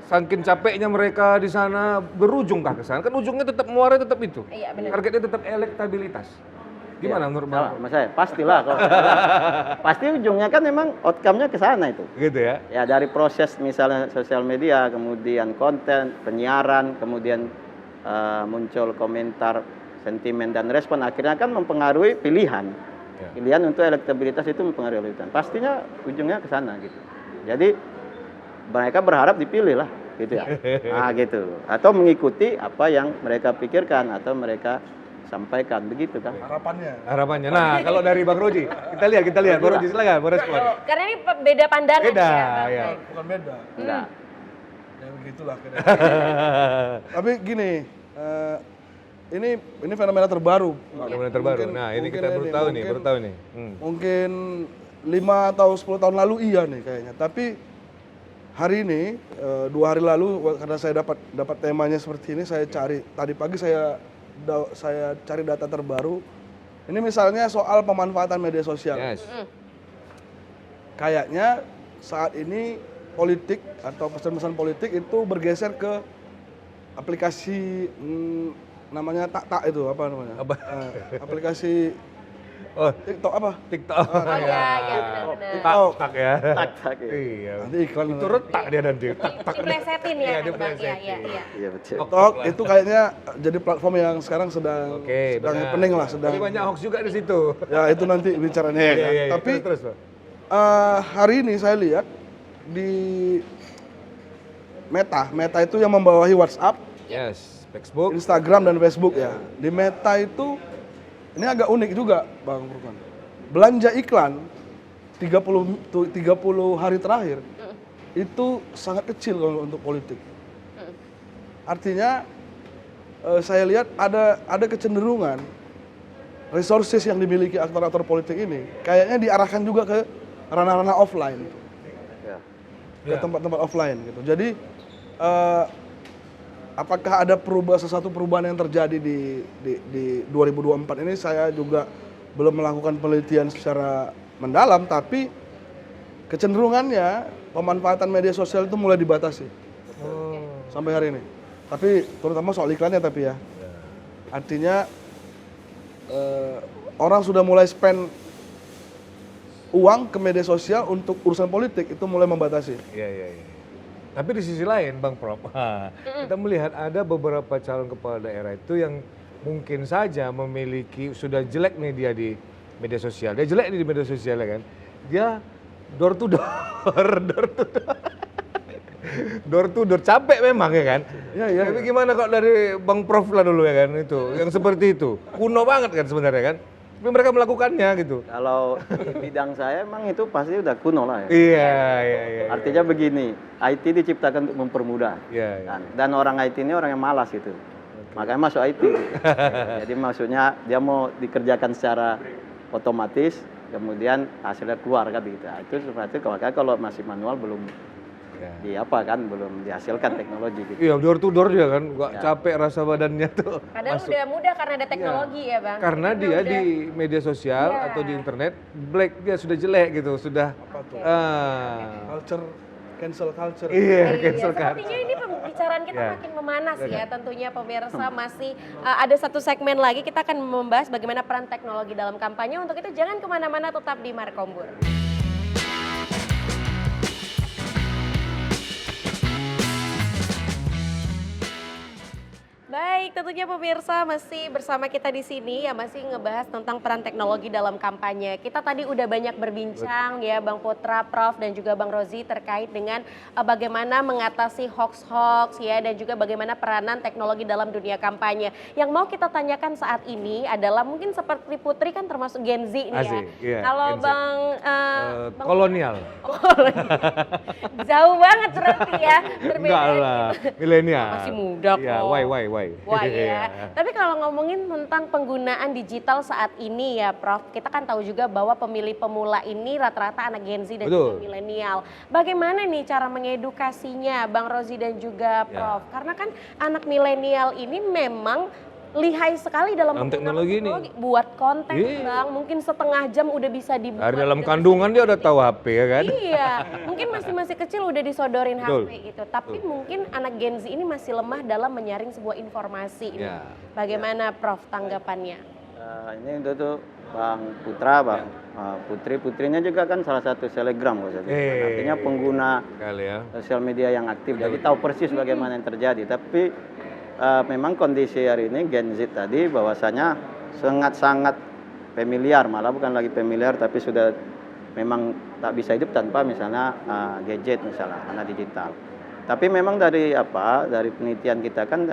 Saking capeknya mereka di sana berujungkah ke sana? Kan ujungnya tetap muara tetap itu. Iya, benar. Targetnya tetap elektabilitas. Gimana menurut Bang? Mas saya pastilah kalau pasti ujungnya kan memang outcome-nya ke sana itu. Gitu ya. Ya dari proses misalnya sosial media, kemudian konten, penyiaran, kemudian muncul komentar, sentimen dan respon akhirnya kan mempengaruhi pilihan. Ya. Pilihan untuk elektabilitas itu mempengaruhi pilihan. Pastinya ujungnya ke sana gitu. Jadi mereka berharap dipilih lah, gitu ya. Nah, gitu. Atau mengikuti apa yang mereka pikirkan atau mereka sampaikan, begitu kan? Harapannya. Nah, kalau dari Bang Roji, kita lihat. Bang Roji silakan, merespon. Karena ini beda pandangan Beda, ya, Bang. ya. Bukan beda. Enggak. Ya begitulah. Tapi gini, ini fenomena terbaru. Fenomena terbaru. Nah, ini kita baru tahu nih. Mungkin 5 atau 10 tahun lalu iya nih kayaknya. Tapi hari ini 2 hari lalu karena saya dapat temanya seperti ini, saya cari tadi pagi saya cari data terbaru. Ini misalnya soal pemanfaatan media sosial. Yes. Kayaknya saat ini politik atau pesan-pesan politik itu bergeser ke aplikasi namanya tak itu apa namanya? Aplikasi Oh, TikTok apa? TikTok. Oh iya, benar-benar. Tak ya. Tak ya. Iya. Nanti iklan Itu retak dia nanti. Diplesetin ya, Iya, kan, Bang? diplesetin. Iya. Iya betul. TikTok itu kayaknya jadi platform yang sekarang sedang Oke, benar. happening lah, sedang. Tapi banyak hoax juga di situ. Ya itu nanti bicaranya ya kan. Iya. Tapi Terus, Pak. hari ini saya lihat di Meta itu yang membawahi WhatsApp, Yes, Facebook. Instagram dan Facebook ya. Di Meta itu ini agak unik juga, Bang Furqan. Belanja iklan 30 hari terakhir itu sangat kecil kalau untuk politik. Artinya saya lihat ada kecenderungan resources yang dimiliki aktor-aktor politik ini kayaknya diarahkan juga ke ranah-ranah offline, Ya. ke tempat-tempat offline gitu. Jadi apakah ada sesuatu perubahan yang terjadi di 2024 ini? Saya juga belum melakukan penelitian secara mendalam, tapi kecenderungannya pemanfaatan media sosial itu mulai dibatasi sampai hari ini. Tapi terutama soal iklannya tapi ya. Artinya orang sudah mulai spend uang ke media sosial untuk urusan politik itu mulai membatasi. Iya. Tapi di sisi lain, Bang Prof, kita melihat ada beberapa calon kepala daerah itu yang mungkin saja memiliki, sudah jelek nih dia di media sosial. Dia jelek nih di media sosial ya kan. Dia door to door, door to door, capek memang ya kan. Iya. Tapi gimana kok dari Bang Prof lah dulu ya kan itu, yang seperti itu. Kuno banget kan sebenarnya kan. Tapi mereka melakukannya gitu. Kalau di bidang saya emang itu pasti udah kuno lah ya. Iya. Artinya begini, IT diciptakan untuk mempermudah. Iya. Dan orang IT ini orang yang malas gitu. Makanya masuk IT. Jadi maksudnya dia mau dikerjakan secara otomatis, kemudian hasilnya keluar kan gitu. Nah, itu seperti itu. Makanya kalau masih manual belum belum dihasilkan teknologi gitu. Iya, door to door dia kan, nggak capek rasa badannya tuh. Padahal udah mudah karena ada teknologi ya, Bang. Karena dia di media sosial atau di internet black, dia sudah jelek gitu, sudah Cancel culture. Iya, cancel culture. Sepertinya ini pembicaraan kita makin memanas ya. Tentunya pemirsa masih ada satu segmen lagi, kita akan membahas bagaimana peran teknologi dalam kampanye. Untuk itu jangan kemana-mana, tetap di Markombur. Baik, tentunya pemirsa masih bersama kita di sini ya, masih ngebahas tentang peran teknologi dalam kampanye. Kita tadi udah banyak berbincang ya Bang Putra, Prof dan juga Bang Rozi terkait dengan bagaimana mengatasi hoax-hoax ya, dan juga bagaimana peranan teknologi dalam dunia kampanye. Yang mau kita tanyakan saat ini adalah mungkin seperti Putri kan termasuk Gen Z nih ya. Iya, Kalau Gen Z. Bang kolonial. Jauh banget berarti ya. Enggak lah, milenial. Masih muda kok. Ya, why. Wah ya, tapi kalau ngomongin tentang penggunaan digital saat ini ya Prof, kita kan tahu juga bahwa pemilih pemula ini rata-rata anak Gen Z dan juga milenial. Bagaimana nih cara mengedukasinya Bang Rozi dan juga Prof? Karena kan anak milenial ini memang lihai sekali dalam teknologi ini. Buat konten Bang, mungkin setengah jam udah bisa dibuat. Dari dalam kandungan dia udah tahu HP ya kan? Iya, mungkin masih kecil udah disodorin HP gitu. Tapi mungkin anak Gen Z ini masih lemah dalam menyaring sebuah informasi. Bagaimana Prof tanggapannya? Ini untuk Bang Putra, Bang Putrinya juga kan salah satu selebgram artinya pengguna sosial media yang aktif. Jadi tahu persis bagaimana yang terjadi. Tapi memang kondisi hari ini Gen Z tadi bahwasanya sangat-sangat familiar, malah bukan lagi familiar tapi sudah memang tak bisa hidup tanpa misalnya gadget misalnya karena digital. Tapi memang dari penelitian kita kan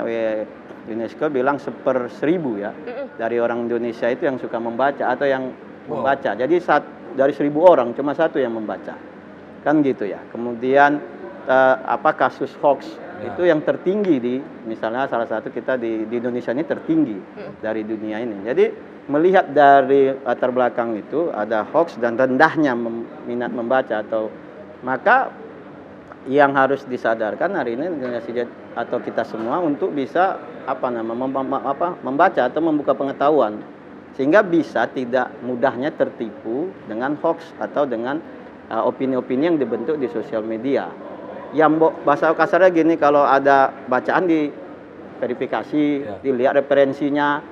UNESCO bilang 1/1000 ya dari orang Indonesia itu yang suka membaca atau yang membaca. Jadi dari 1000 orang cuma 1 yang membaca, kan gitu ya. Kemudian kasus hoax itu yang tertinggi misalnya salah satu kita di Indonesia ini tertinggi dari dunia ini. Jadi melihat dari latar belakang itu ada hoax dan rendahnya minat membaca maka yang harus disadarkan hari ini generasi Z atau kita semua untuk bisa membaca atau membuka pengetahuan sehingga bisa tidak mudahnya tertipu dengan hoax atau dengan opini-opini yang dibentuk di sosial media. Yang bahasa kasarnya gini, kalau ada bacaan diverifikasi, dilihat referensinya,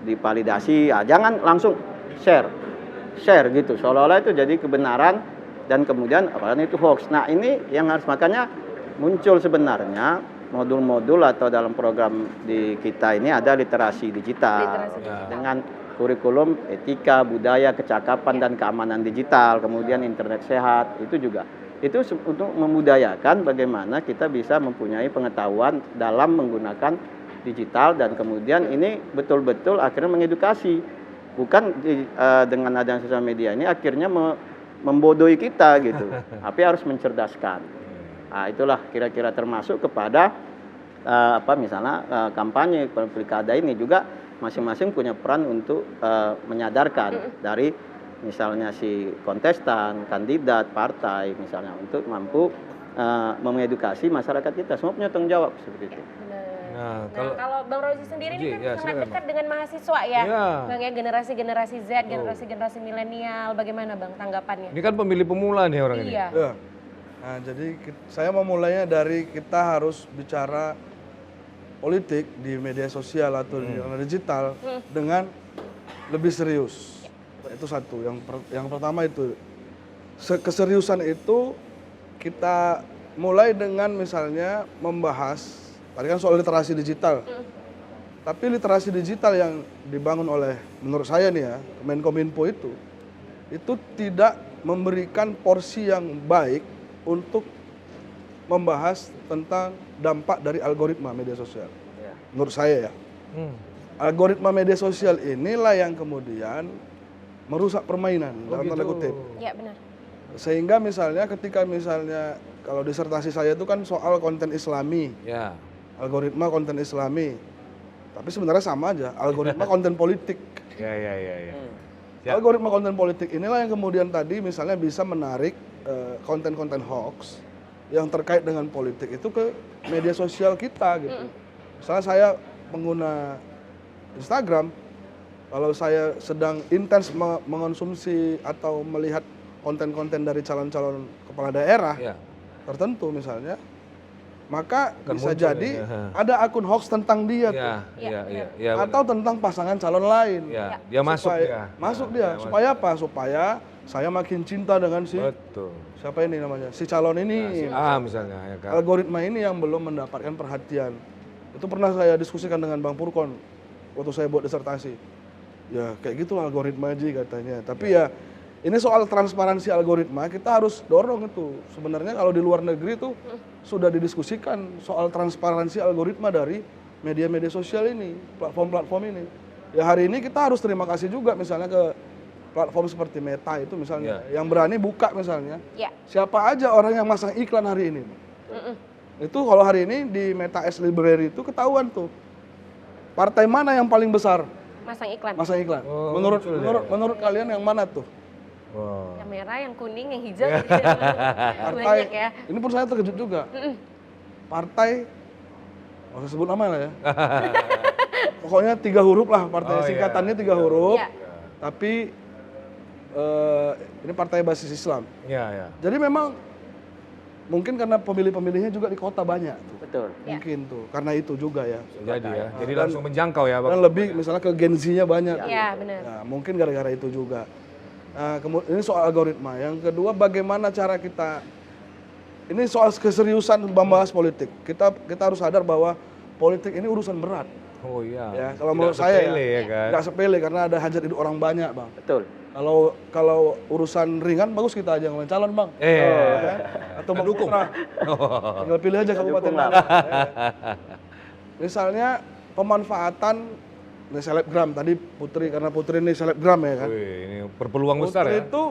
divalidasi, jangan langsung share gitu seolah-olah itu jadi kebenaran dan kemudian apalagi itu hoax. Nah ini yang harus makanya muncul sebenarnya modul-modul atau dalam program di kita ini ada literasi digital dengan kurikulum etika, budaya, kecakapan dan keamanan digital, kemudian internet sehat itu juga. Itu untuk memudayakan bagaimana kita bisa mempunyai pengetahuan dalam menggunakan digital dan kemudian ini betul-betul akhirnya mengedukasi. Bukan dengan adanya sosial media ini akhirnya membodohi kita gitu, tapi harus mencerdaskan. Nah, itulah kira-kira termasuk kepada misalnya kampanye pilkada ini juga masing-masing punya peran untuk menyadarkan dari misalnya si kontestan, kandidat, partai misalnya untuk mampu mengedukasi masyarakat kita. Semua punya tanggung jawab seperti itu. Nah, kalau Bang Rozi sendiri ini kan sangat dekat dengan mahasiswa ya, Bang ya, generasi Z, generasi milenial, bagaimana Bang tanggapannya? Ini kan pemilih pemula nih orang ini. Ya. Nah, jadi saya mau mulainya dari kita harus bicara politik di media sosial atau di digital dengan lebih serius. Itu satu. Yang pertama itu keseriusan itu kita mulai dengan misalnya membahas. Tadi kan soal literasi digital. Tapi literasi digital yang dibangun oleh, menurut saya nih ya, Menkominfo itu tidak memberikan porsi yang baik untuk membahas tentang dampak dari algoritma media sosial. Menurut saya ya. Algoritma media sosial inilah yang kemudian merusak permainan dalam tanda kutip. Ya, benar. Sehingga misalnya ketika kalau disertasi saya itu kan soal konten Islami. Ya. Algoritma konten Islami, tapi sebenarnya sama aja, algoritma konten politik. Ya. Algoritma konten politik inilah yang kemudian tadi misalnya bisa menarik konten-konten hoax yang terkait dengan politik itu ke media sosial kita gitu. Misalnya saya pengguna Instagram, kalau saya sedang intens mengonsumsi atau melihat konten-konten dari calon-calon kepala daerah tertentu misalnya, maka bisa jadi ada akun hoax tentang dia tuh. Atau tentang pasangan calon lain. Dia masuk dia. Supaya apa? Supaya saya makin cinta dengan siapa ini namanya? Si calon ini. Misalnya. Ya kan? Algoritma ini yang belum mendapatkan perhatian. Itu pernah saya diskusikan dengan Bang Purkon waktu saya buat disertasi. Ya kayak gitu algoritma aja katanya. Tapi ya ini soal transparansi algoritma, kita harus dorong itu. Sebenarnya kalau di luar negeri itu sudah didiskusikan soal transparansi algoritma dari media-media sosial ini, platform-platform ini. Ya hari ini kita harus terima kasih juga misalnya ke platform seperti Meta itu misalnya, yang berani buka misalnya. Siapa aja orang yang masang iklan hari ini. Itu kalau hari ini di Meta Ads Library itu ketahuan tuh. Partai mana yang paling besar? Masang iklan. Menurut kalian yang mana tuh? Yang merah, yang kuning, yang hijau. Partai, banyak ya. ini pun saya terkejut juga. Partai, nggak usah sebut nama lah ya. Pokoknya 3 huruf lah, partai singkatannya 3 huruf. Tapi ini partai basis Islam. Jadi memang mungkin karena pemilih-pemilihnya juga di kota banyak. Betul. Mungkin tuh, karena itu juga ya. Jadi langsung menjangkau ya Bang. Dan lebih misalnya ke Gen Z-nya banyak. Iya, benar. Nah, mungkin gara-gara itu juga. Nah, ini soal algoritma. Yang kedua, bagaimana cara kita, ini soal keseriusan membahas politik. Kita harus sadar bahwa politik ini urusan berat. Oh iya. Ya, kalau menurut saya ya kan? Nggak sepele karena ada hajat hidup orang banyak, Bang. Betul. Kalau urusan ringan bagus kita aja ngomongin calon bang. Kan? Atau bang dukung. Tinggal pilih aja kabupaten mana. Misalnya pemanfaatan selebgram tadi Putri, karena Putri ini selebgram ya kan. Wih, ini berpeluang besar Putri ya. itu,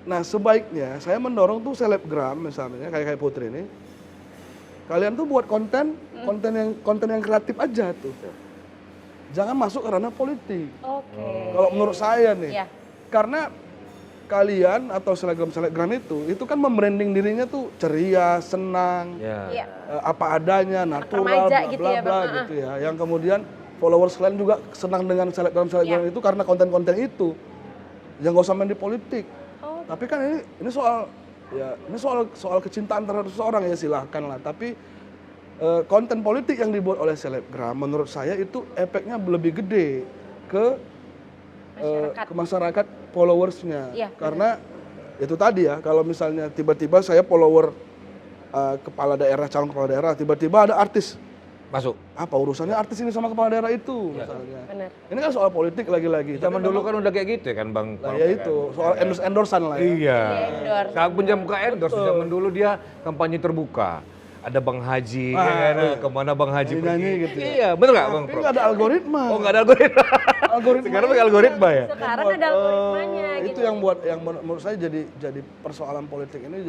nah sebaiknya saya mendorong tuh selebgram misalnya kayak Putri ini. Kalian tuh buat konten yang kreatif aja tuh. Jangan masuk ke ranah politik. Oke. Kalau menurut saya nih. Iya. Karena kalian atau selebgram itu kan membranding dirinya tuh ceria, senang, Iya. apa adanya, natural, Remaja bla gitu bla ya, bla Bang. gitu ya. Yang kemudian followers kalian juga senang dengan selebgram itu karena konten-konten itu. Yang gak usah main di politik. Oh. Tapi kan ini soal kecintaan terhadap seseorang ya silahkan lah. Tapi konten politik yang dibuat oleh selebgram menurut saya itu efeknya lebih gede ke masyarakat followersnya. Iya, Karena itu tadi ya, kalau misalnya tiba-tiba saya follower calon kepala daerah, tiba-tiba ada artis. Masuk. Apa urusannya artis ini sama kepala daerah itu misalnya. Benar. Ini kan soal politik lagi-lagi. Zaman dulu kan udah kayak gitu ya kan Bang. Nah, ya itu, soal endorse-endorsean lah ya. Iya. Endorse. Saat punya buka endorse zaman dulu dia kampanye terbuka. Ada Bang Haji, ya kan? Kemana Bang Haji pergi? Nyanyi gitu ya. Iya, betul nggak Bang Tapi Prof? nggak ada algoritma. Oh nggak ada algoritma. Algoritma. Sekarang pakai algoritma ya? Sekarang ada algoritmanya gitu. Itu yang menurut saya jadi persoalan politik ini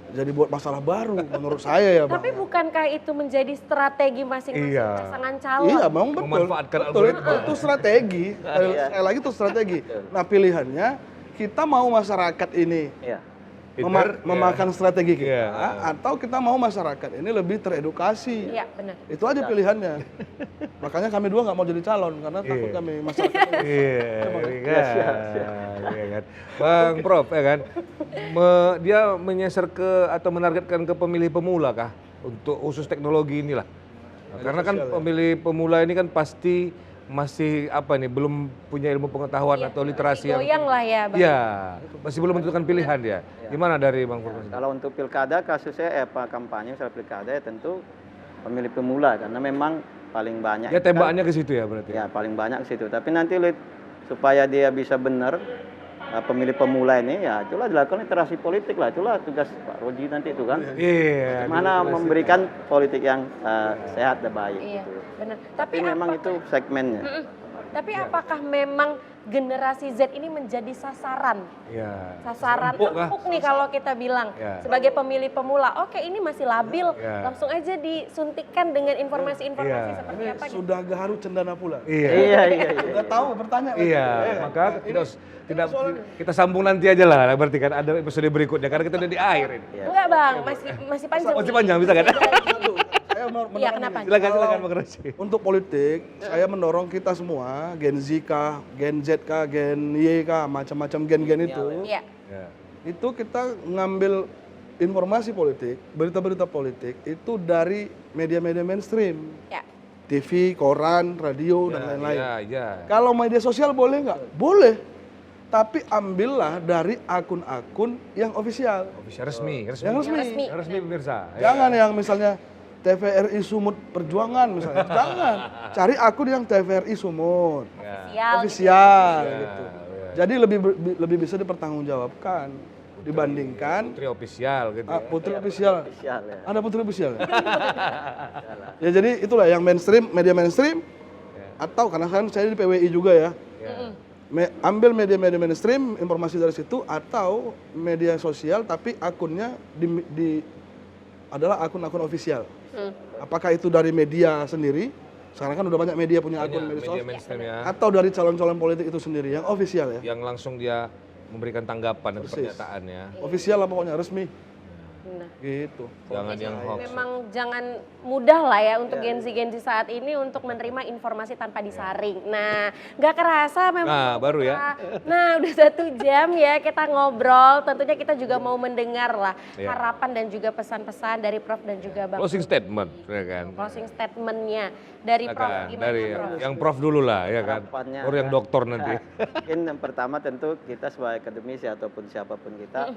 jadi buat masalah baru menurut saya ya Bang. Tapi bukankah itu menjadi strategi masing-masing Iya. pasangan calon? Iya, memang betul. Memanfaatkan Betul, algoritma. itu strategi. Sekali lagi itu strategi. Nah, pilihannya kita mau masyarakat ini Iya. memakan strategi kita Iya. atau kita mau masyarakat ini lebih teredukasi. Iya, benar. Itu aja pilihannya. Makanya kami dua nggak mau jadi calon karena takut kami masyarakat. Iya, iya kan. Bang Prof, ya kan, dia menyasar ke atau menargetkan ke pemilih pemula kah untuk khusus teknologi inilah? Nah, karena kan pemilih pemula ini kan pasti masih belum punya ilmu pengetahuan atau literasi yang Goyang lah ya, Bang. Iya, masih belum menentukan pilihan dia. Gimana dari Bang Prof? Kalau untuk pilkada kasusnya kampanye misalnya pilkada ya tentu pemilih pemula karena memang paling banyak. Ya tembakannya ke situ ya berarti. Ya paling banyak ke situ. Tapi nanti supaya dia bisa benar pemilih pemula ini ya itulah dilakukan literasi politik lah, itulah tugas Pak Roji nanti itu kan. Iya. Gimana memberikan politik yang sehat dan baik. Iya, gitu. benar. Tapi memang itu segmennya. Tapi apakah memang generasi Z ini menjadi sasaran? Iya. Sasaran Empuk kah? empuk nih kalau kita bilang Ya. sebagai pemilih pemula. Oke, ini masih labil, Ya. langsung aja disuntikkan dengan informasi-informasi Ya. seperti apa gitu. Sudah gaharu cendana pula. Iya. Iya. Sudah tahu bertanya lagi. Iya, maka kita sambung nanti aja lah, berarti kan ada episode berikutnya karena kita udah di akhir ini. Enggak, Bang, masih panjang. Masih nih. panjang bisa kan? Saya Iya, kenapa? Silakan Bang Roji. Untuk politik, saya mendorong kita semua, Gen Z kah, Gen Z kah, Gen Y kah, macam-macam gen-gen itu. Iya. Ya. Itu kita ngambil informasi politik, berita-berita politik itu dari media-media mainstream. Ya. TV, koran, radio, dan lain-lain. Iya. Kalau media sosial boleh nggak? Boleh. Tapi ambillah dari akun-akun yang ofisial. Official resmi. Yang resmi. Yang resmi pemirsa. Jangan yang misalnya TVRI Sumut Perjuangan misalnya. Jangan. Cari akun yang TVRI Sumut. Sial. Ofisial Ya, gitu. ya. Jadi lebih bisa dipertanggungjawabkan dibandingkan Putri official gitu. Putri official. Spesial ya. Ada Putri official ya? Ya jadi itulah yang mainstream, media mainstream atau karena kan saya di PWI juga ya. Ya. Ambil media-media mainstream, informasi dari situ atau media sosial tapi akunnya adalah akun-akun official. Apakah itu dari media sendiri? Sekarang kan udah banyak media punya akun media Media sosial. mainstream ya. Atau dari calon-calon politik itu sendiri yang official ya. Yang langsung dia memberikan tanggapan atau Persis. pernyataan ya. Official lah pokoknya resmi. Nah. Gitu. Jangan yang hoax. Memang jangan mudah lah ya untuk Gen Z saat ini untuk menerima informasi tanpa disaring. Nah, nggak kerasa memang. Nah, baru ya. Nah, udah 1 jam ya kita ngobrol. Tentunya kita juga mau mendengar lah Iya. harapan dan juga pesan-pesan dari Prof dan juga Bang. Closing statement, ya kan. Closing statementnya dari Prof. Silakan. Gimana, Dari Prof? yang Prof dulu lah, ya kan. Harapannya, Baru yang dokter nanti. Mungkin yang pertama tentu kita sebagai akademisi ataupun siapapun kita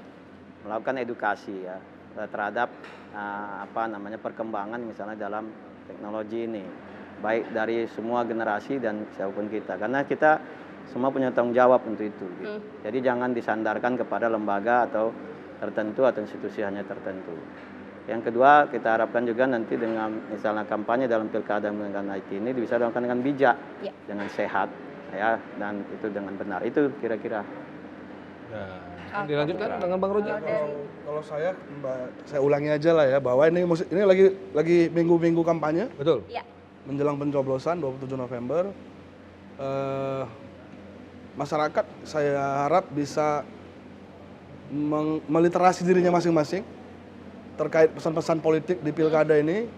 melakukan edukasi ya terhadap perkembangan misalnya dalam teknologi ini baik dari semua generasi dan siapapun kita karena kita semua punya tanggung jawab untuk itu. Gitu. Jadi jangan disandarkan kepada lembaga atau tertentu atau institusi hanya tertentu. Yang kedua, kita harapkan juga nanti dengan misalnya kampanye dalam pilkada menggunakan IT ini bisa dilakukan dengan bijak, dengan sehat, ya, dan itu dengan benar. Itu kira-kira. Nah, dilanjutkan dengan Bang Roji. Kalau saya, saya ulangi aja lah ya, bahwa ini lagi minggu-minggu kampanye. Betul. Ya. Menjelang pencoblosan 27 November. Masyarakat saya harap bisa meliterasi dirinya masing-masing terkait pesan-pesan politik di pilkada ini.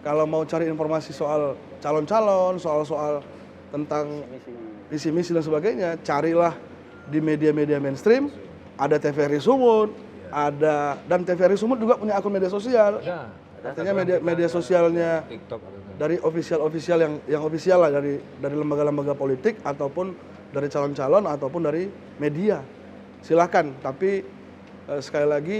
Kalau mau cari informasi soal calon-calon, soal tentang visi misi dan sebagainya, carilah di media-media mainstream. Ada TVRI Sumut, dan TVRI Sumut juga punya akun media sosial. Artinya media sosialnya TikTok dari official yang official lah, dari lembaga-lembaga politik ataupun dari calon-calon ataupun dari media. Silahkan, tapi sekali lagi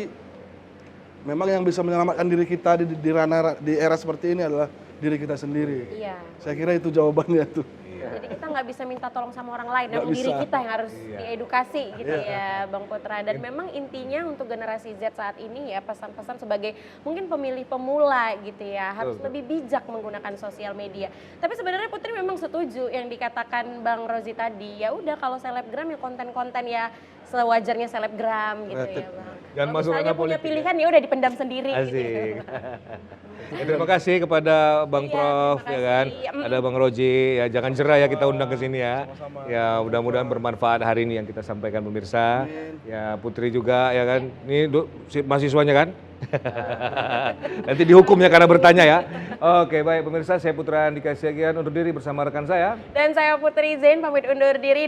memang yang bisa menyelamatkan diri kita di era seperti ini adalah diri kita sendiri. Iya. Saya kira itu jawabannya tuh. Jadi kita nggak bisa minta tolong sama orang lain, namun diri kita yang harus diedukasi gitu ya Bang Putra. Dan memang intinya untuk generasi Z saat ini ya pesan-pesan sebagai mungkin pemilih pemula gitu ya, harus lebih bijak menggunakan sosial media. Tapi sebenarnya Putri memang setuju yang dikatakan Bang Rozi tadi, ya udah kalau selebgram ya konten-konten ya sewajarnya selebgram gitu ya Bang. Jangan Kalau masuk misalnya ranah punya politik, pilihan ya udah dipendam sendiri gitu ya. Terima kasih kepada Bang Iya, Prof terima ya kan. kasih. Ada Bang Roji, ya jangan jerah ya kita undang ke sini ya. Ya mudah-mudahan bermanfaat hari ini yang kita sampaikan pemirsa. Ya Putri juga ya kan. Ini mahasiswanya kan. Nanti dihukum ya karena bertanya ya. Oke baik pemirsa, saya Putra Andika Siagian undur diri bersama rekan saya. Dan saya Putri Zain pamit undur diri.